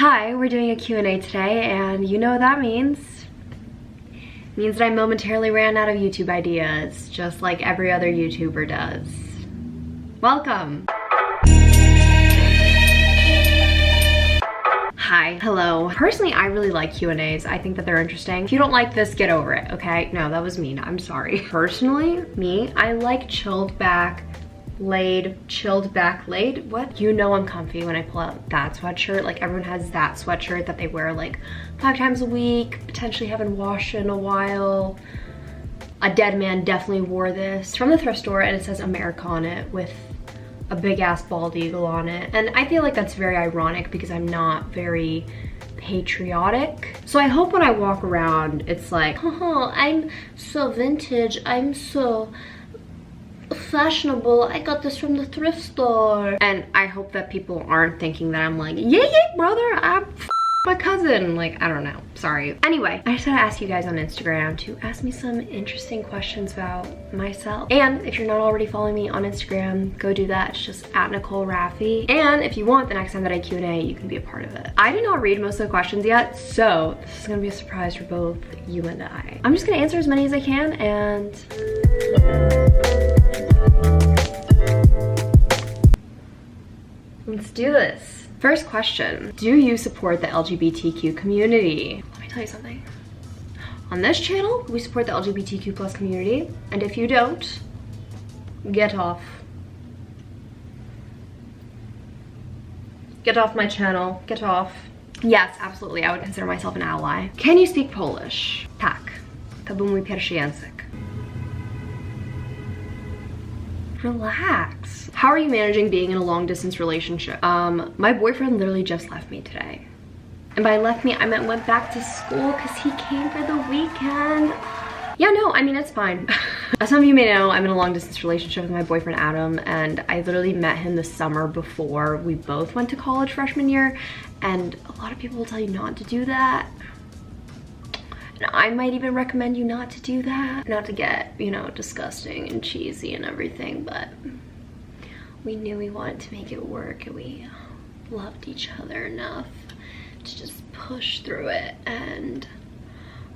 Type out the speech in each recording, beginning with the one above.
Hi, we're doing a Q&A today, and you know what that means. It means that I momentarily ran out of YouTube ideas, just like every other YouTuber does. Welcome! Hi, hello. Personally, I really like Q&As. I think that they're interesting. If you don't like this, get over it, okay? No, that was mean, I'm sorry. Personally, I like chilled back laid. What? You know I'm comfy when I pull out that sweatshirt. Like, everyone has that sweatshirt that they wear like 5 times a week, potentially haven't washed in a while. A dead man definitely wore this from the thrift store, and it says America on it with a big ass bald eagle on it. And I feel like that's very ironic because I'm not very patriotic. So I hope when I walk around, it's like, oh, I'm so vintage, I'm so fashionable, I got this from the thrift store. And I hope that people aren't thinking that I'm like, yeah, brother, I'm my cousin. Like, I don't know, sorry. Anyway, I just had to ask you guys on Instagram to ask me some interesting questions about myself. And if you're not already following me on Instagram, go do that. It's just at Nicole Rafiee. And if you want, the next time that I Q&A, you can be a part of it. I did not read most of the questions yet, so this is gonna be a surprise for both you and I. I'm just gonna answer as many as I can, and let's do this. First question, do you support the LGBTQ community? Let me tell you something. On this channel, we support the LGBTQ plus community, and if you don't, get off. Get off my channel, get off. Yes, absolutely, I would consider myself an ally. Can you speak Polish? Tak, to był mój pierwszy język. Relax. How are you managing being in a long distance relationship? My boyfriend literally just left me today. And by left me, I meant went back to school because he came for the weekend. Yeah, no, I mean, it's fine. As some of you may know, I'm in a long distance relationship with my boyfriend, Adam, and I literally met him the summer before we both went to college freshman year. And a lot of people will tell you not to do that. I might even recommend you not to do that. Not to get, you know, disgusting and cheesy and everything, but we knew we wanted to make it work, and we loved each other enough to just push through it. And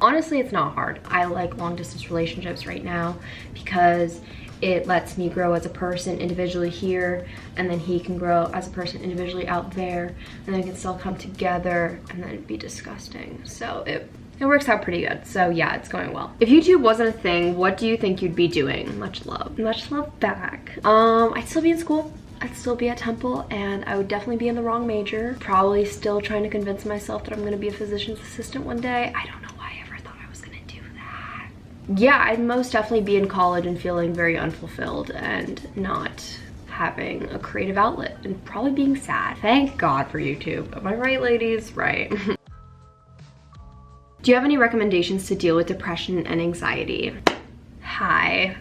honestly, it's not hard. I like long distance relationships right now because it lets me grow as a person individually here, and then he can grow as a person individually out there, and then we can still come together, and then it'd be disgusting. So it works out pretty good. So yeah, it's going well. If YouTube wasn't a thing, what do you think you'd be doing? Much love. Much love back. I'd still be in school. I'd still be at Temple, and I would definitely be in the wrong major. Probably still trying to convince myself that I'm gonna be a physician's assistant one day. I don't know why I ever thought I was gonna do that. Yeah, I'd most definitely be in college and feeling very unfulfilled and not having a creative outlet and probably being sad. Thank God for YouTube. Am I right, ladies? Right. Do you have any recommendations to deal with depression and anxiety? Hi,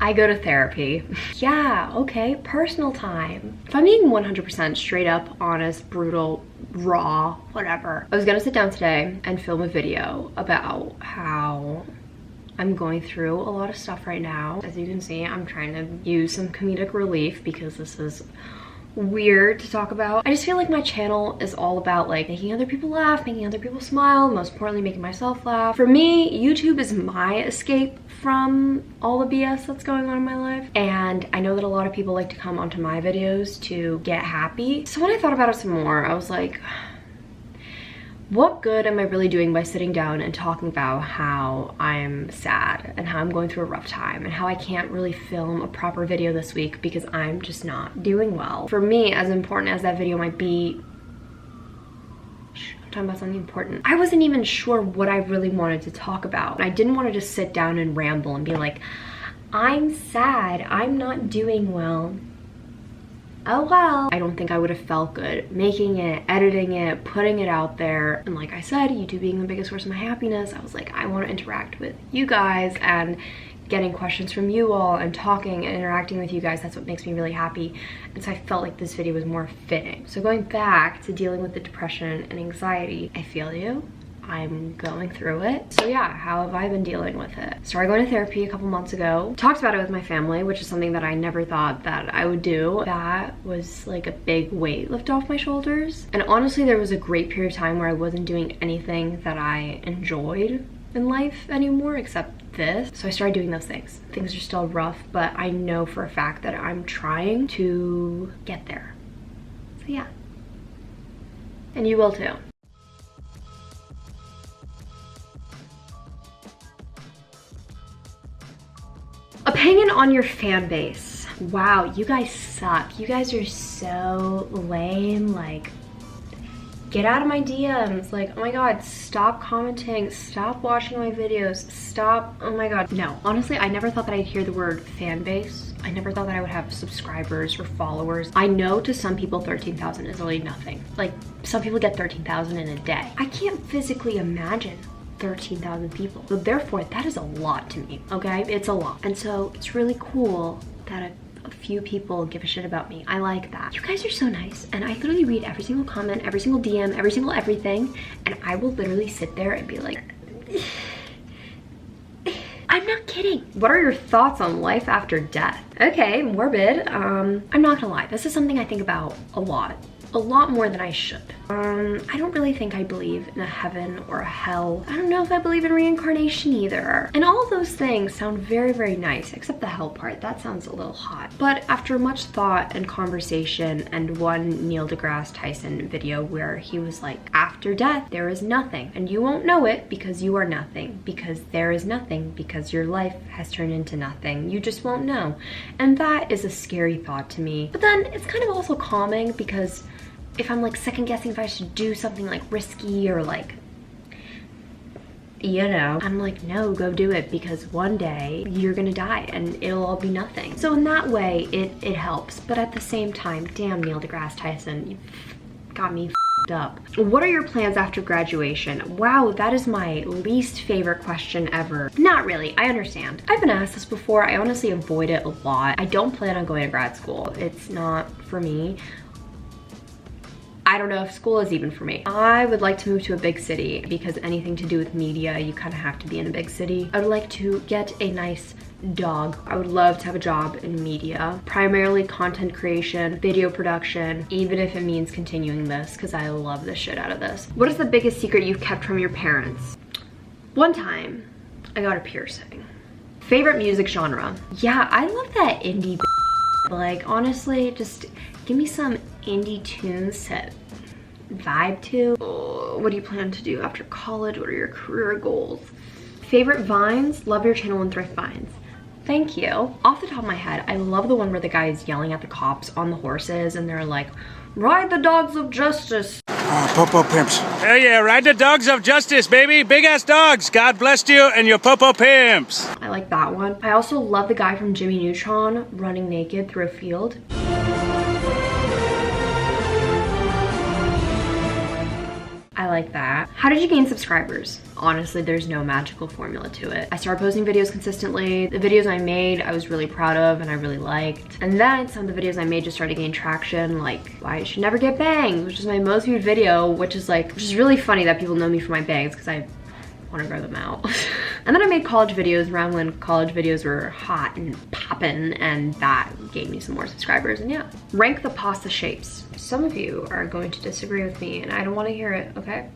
I go to therapy. Yeah, okay, personal time. If I'm being 100% straight up, honest, brutal, raw, whatever, I was gonna sit down today and film a video about how I'm going through a lot of stuff right now. As you can see, I'm trying to use some comedic relief because this is weird to talk about. I just feel like my channel is all about like making other people laugh, making other people smile, most importantly making myself laugh. For me, YouTube is my escape from all the BS that's going on in my life, and I know that a lot of people like to come onto my videos to get happy. So when I thought about it some more, I was like, what good am I really doing by sitting down and talking about how I'm sad and how I'm going through a rough time and how I can't really film a proper video this week because I'm just not doing well? For me, as important as that video might be, I'm talking about something important. I wasn't even sure what I really wanted to talk about. I didn't want to just sit down and ramble and be like, I'm sad, I'm not doing well. Oh well. I don't think I would have felt good making it, editing it, putting it out there. And like I said, YouTube being the biggest source of my happiness, I was like, I want to interact with you guys and getting questions from you all and talking and interacting with you guys. That's what makes me really happy. And so I felt like this video was more fitting. So going back to dealing with the depression and anxiety, I feel you. I'm going through it. So yeah, how have I been dealing with it? Started going to therapy a couple months ago. Talked about it with my family, which is something that I never thought that I would do. That was like a big weight lift off my shoulders. And honestly, there was a great period of time where I wasn't doing anything that I enjoyed in life anymore except this. So I started doing those things. Things are still rough, but I know for a fact that I'm trying to get there. So yeah. And you will too. Opinion on your fan base. Wow, you guys suck. You guys are so lame. Like, get out of my DMs. Like, oh my god, stop commenting, stop watching my videos, stop. Oh my god. No, honestly, I never thought that I'd hear the word fan base. I never thought that I would have subscribers or followers. I know to some people 13,000 is really nothing. Like, some people get 13,000 in a day. I can't physically imagine 13,000 people. So therefore, that is a lot to me, okay? It's a lot. And so it's really cool that a few people give a shit about me. I like that. You guys are so nice. And I literally read every single comment, every single DM, every single everything. And I will literally sit there and be like, I'm not kidding. What are your thoughts on life after death? Okay, morbid. I'm not gonna lie. This is something I think about a lot more than I should. I don't really think I believe in a heaven or a hell. I don't know if I believe in reincarnation either. And all of those things sound very, very nice, except the hell part. That sounds a little hot. But after much thought and conversation and one Neil deGrasse Tyson video where he was like, after death, there is nothing. And you won't know it because you are nothing. Because there is nothing. Because your life has turned into nothing. You just won't know. And that is a scary thought to me. But then it's kind of also calming because if I'm like second guessing if I should do something like risky or like, you know, I'm like, no, go do it because one day you're gonna die and it'll all be nothing. So in that way, it helps. But at the same time, damn Neil deGrasse Tyson, you got me f***ed up. What are your plans after graduation? Wow, that is my least favorite question ever. Not really, I understand. I've been asked this before. I honestly avoid it a lot. I don't plan on going to grad school. It's not for me. I don't know if school is even for me. I would like to move to a big city because anything to do with media, you kind of have to be in a big city. I would like to get a nice dog. I would love to have a job in media, primarily content creation, video production, even if it means continuing this because I love the shit out of this. What is the biggest secret you've kept from your parents? One time, I got a piercing. Favorite music genre? Yeah, I love that indie like, honestly, just give me some indie tunes to vibe to. Oh, what do you plan to do after college? What are your career goals? Favorite vines? Love your channel and thrift vines. Thank you. Off the top of my head, I love the one where the guy is yelling at the cops on the horses and they're like, ride the dogs of justice. Popo pimps. Hell yeah, ride the dogs of justice, baby. Big ass dogs. God bless you and your popo pimps. I like that one. I also love the guy from Jimmy Neutron running naked through a field. I like that. How did you gain subscribers? Honestly, there's no magical formula to it. I started posting videos consistently. The videos I made, I was really proud of and I really liked. And then some of the videos I made just started to gain traction, like why I should never get bangs, which is my most viewed video, which is really funny that people know me for my bangs because I want to grow them out. And then I made college videos around when college videos were hot and poppin', and that gave me some more subscribers, and yeah. Rank the pasta shapes. Some of you are going to disagree with me and I don't want to hear it, okay?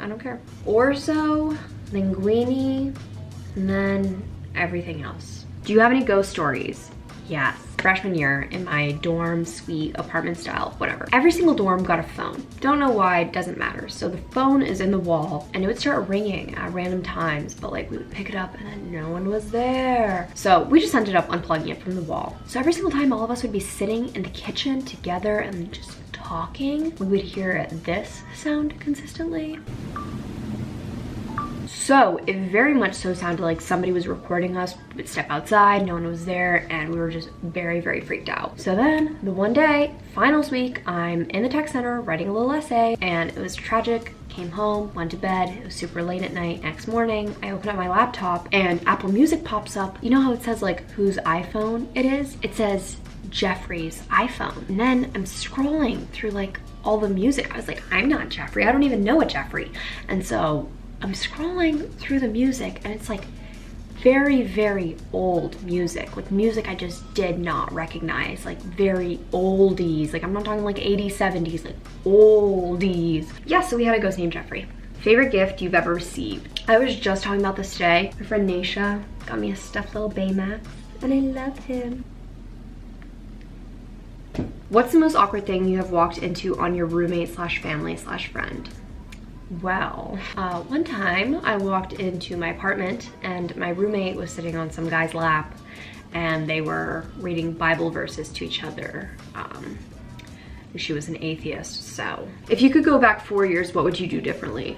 I don't care. Orzo, linguine, and then everything else. Do you have any ghost stories? Yes. Freshman year in my dorm, suite, apartment style, whatever. Every single dorm got a phone. Don't know why, doesn't matter. So the phone is in the wall and it would start ringing at random times, but like we would pick it up and then no one was there. So we just ended up unplugging it from the wall. So every single time all of us would be sitting in the kitchen together and just talking, we would hear this sound consistently. So it very much so sounded like somebody was recording us. We would step outside, no one was there, and we were just very, very freaked out. So then the one day, finals week, I'm in the tech center writing a little essay, and it was tragic. Came home, went to bed, it was super late at night. Next morning, I open up my laptop and Apple Music pops up. You know how it says like whose iPhone it is? It says Jeffrey's iPhone. And then I'm scrolling through like all the music. I was like, I'm not Jeffrey. I don't even know a Jeffrey. And so I'm scrolling through the music and it's like very, very old music, like music I just did not recognize, like very oldies. Like I'm not talking like 80s, 70s, like oldies. Yeah, so we had a ghost named Jeffrey. Favorite gift you've ever received? I was just talking about this today. My friend Naisha got me a stuffed little Baymax and I love him. What's the most awkward thing you have walked into on your roommate slash family slash friend? Well, one time I walked into my apartment and my roommate was sitting on some guy's lap and they were reading Bible verses to each other. She was an atheist, so. If you could go back 4 years, what would you do differently?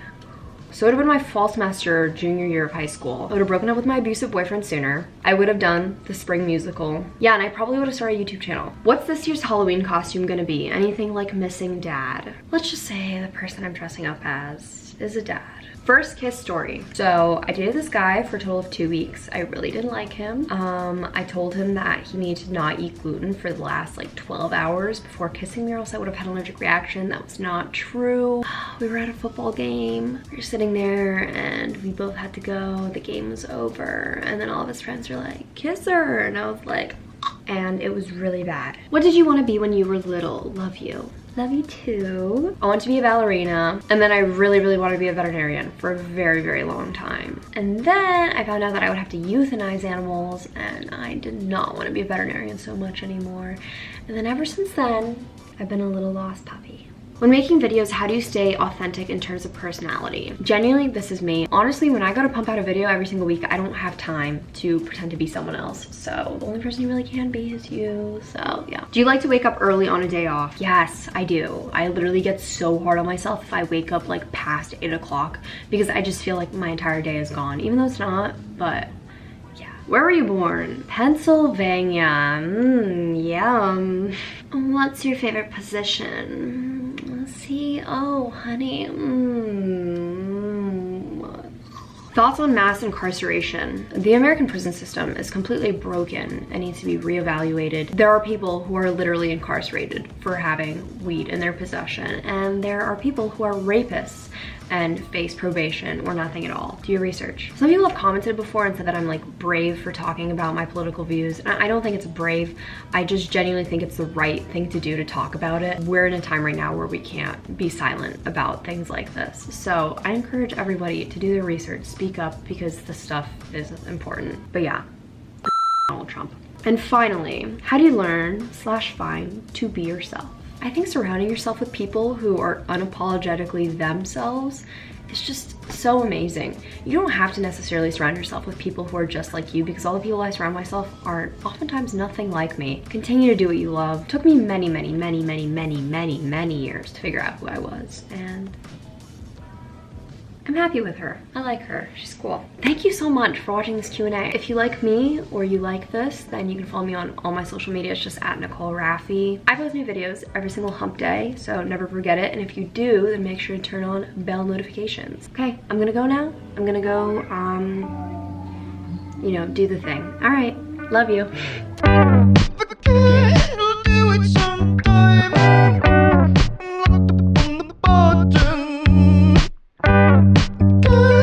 So it would have been my fall semester, junior year of high school. I would have broken up with my abusive boyfriend sooner. I would have done the spring musical. Yeah, and I probably would have started a YouTube channel. What's this year's Halloween costume gonna be? Anything like missing dad? Let's just say the person I'm dressing up as is a dad. First kiss story. So I dated this guy for a total of 2 weeks. I really didn't like him. I told him that he needed to not eat gluten for the last like 12 hours before kissing me or else I would have had an allergic reaction. That was not true. We were at a football game. We were sitting there and we both had to go. The game was over and then all of his friends were like, kiss her. And I was like, and it was really bad. What did you want to be when you were little? Love you. Love you too. I want to be a ballerina, and then I really, really wanted to be a veterinarian for a very, very long time. And then I found out that I would have to euthanize animals, and I did not want to be a veterinarian so much anymore. And then ever since then, I've been a little lost puppy. When making videos, how do you stay authentic in terms of personality? Genuinely, this is me. Honestly, when I go to pump out a video every single week, I don't have time to pretend to be someone else. So the only person you really can be is you. So yeah. Do you like to wake up early on a day off? Yes, I do. I literally get so hard on myself if I wake up like past 8 o'clock because I just feel like my entire day is gone, even though it's not, but yeah. Where were you born? Pennsylvania. Yum. What's your favorite position? See, oh, honey. Thoughts on mass incarceration. The American prison system is completely broken and needs to be reevaluated. There are people who are literally incarcerated for having weed in their possession, and there are people who are rapists and face probation or nothing at all. Do your research. Some people have commented before and said that I'm like brave for talking about my political views. And I don't think it's brave. I just genuinely think it's the right thing to do to talk about it. We're in a time right now where we can't be silent about things like this. So I encourage everybody to do their research, speak up, because the stuff is important. But yeah, Donald Trump. And finally, how do you learn / find to be yourself? I think surrounding yourself with people who are unapologetically themselves is just so amazing. You don't have to necessarily surround yourself with people who are just like you, because all the people I surround myself are oftentimes nothing like me. Continue to do what you love. It took me many years to figure out who I was, and I'm happy with her. I like her. She's cool. Thank you so much for watching this Q&A. If you like me or you like this, then you can follow me on all my social media. It's just at Nicole Rafiee. I post new videos every single hump day, so never forget it. And if you do, then make sure to turn on bell notifications. Okay, I'm gonna go now. I'm gonna go, you know, do the thing. All right, love you.